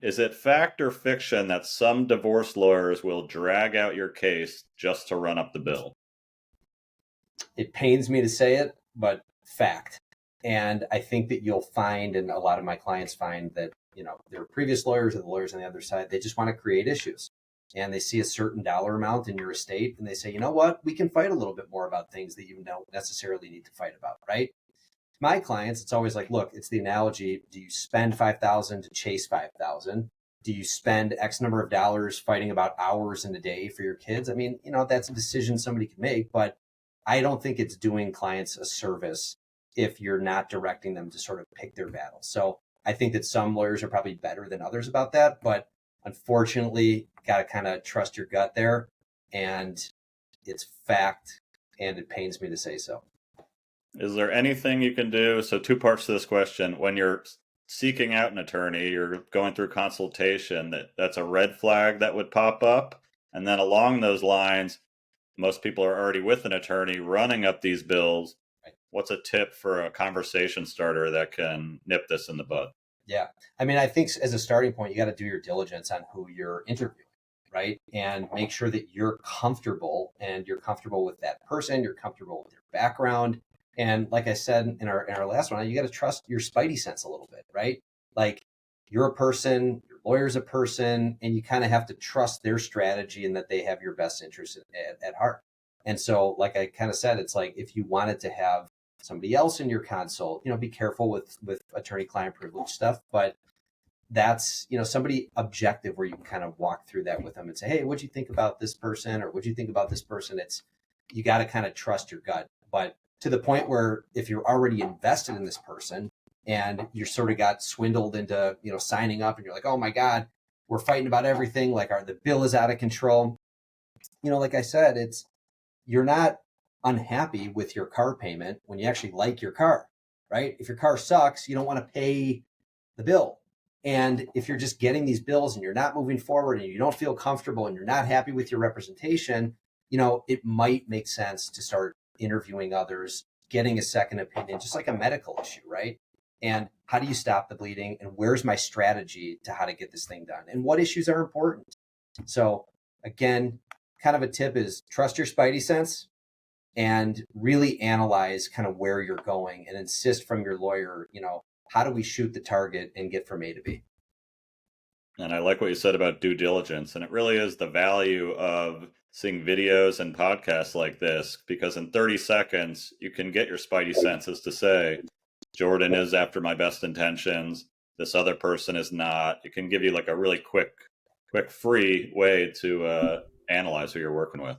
Is it fact or fiction that some divorce lawyers will drag out your case just to run up the bill? It pains me to say it, but fact. And I think that you'll find, and a lot of my clients find that, their previous lawyers or the lawyers on the other side, they just want to create issues. And they see a certain dollar amount in your estate and they say, you know what, we can fight a little bit more about things that you don't necessarily need to fight about, right? My clients, it's always like, look, it's the analogy. Do you spend 5,000 to chase 5,000? Do you spend X number of dollars fighting about hours in a day for your kids? I mean, that's a decision somebody can make, but I don't think it's doing clients a service if you're not directing them to sort of pick their battles. So I think that some lawyers are probably better than others about that, but unfortunately, got to kind of trust your gut there. And it's fact, and it pains me to say so. Is there anything you can do? So, two parts to this question. When you're seeking out an attorney, you're going through consultation, that's a red flag that would pop up. And then along those lines, most people are already with an attorney running up these bills. Right. What's a tip for a conversation starter that can nip this in the bud? Yeah. I mean, I think as a starting point, you got to do your diligence on who you're interviewing, right? And make sure that you're comfortable with that person, you're comfortable with their background. And like I said in our last one, you got to trust your spidey sense a little bit, right? Like you're a person, your lawyer's a person, and you kind of have to trust their strategy and that they have your best interest at heart. And so, like I kind of said, it's like if you wanted to have somebody else in your consult, be careful with attorney-client privilege stuff, but that's, somebody objective where you can kind of walk through that with them and say, hey, what'd you think about this person? Or what'd you think about this person? You got to kind of trust your gut. But to the point where if you're already invested in this person and you're sort of got swindled into, signing up and you're like, oh my God, we're fighting about everything. Like the bill is out of control. Like I said, you're not unhappy with your car payment when you actually like your car, right? If your car sucks, you don't want to pay the bill. And if you're just getting these bills and you're not moving forward and you don't feel comfortable and you're not happy with your representation, it might make sense to start interviewing others, getting a second opinion, just like a medical issue, right? And how do you stop the bleeding? And where's my strategy to how to get this thing done? And what issues are important? So again, kind of a tip is trust your spidey sense and really analyze kind of where you're going and insist from your lawyer, how do we shoot the target and get from A to B? And I like what you said about due diligence. And it really is the value of seeing videos and podcasts like this, because in 30 seconds, you can get your spidey senses to say, Jordan is after my best intentions. This other person is not. It can give you like a really quick, free way to analyze who you're working with.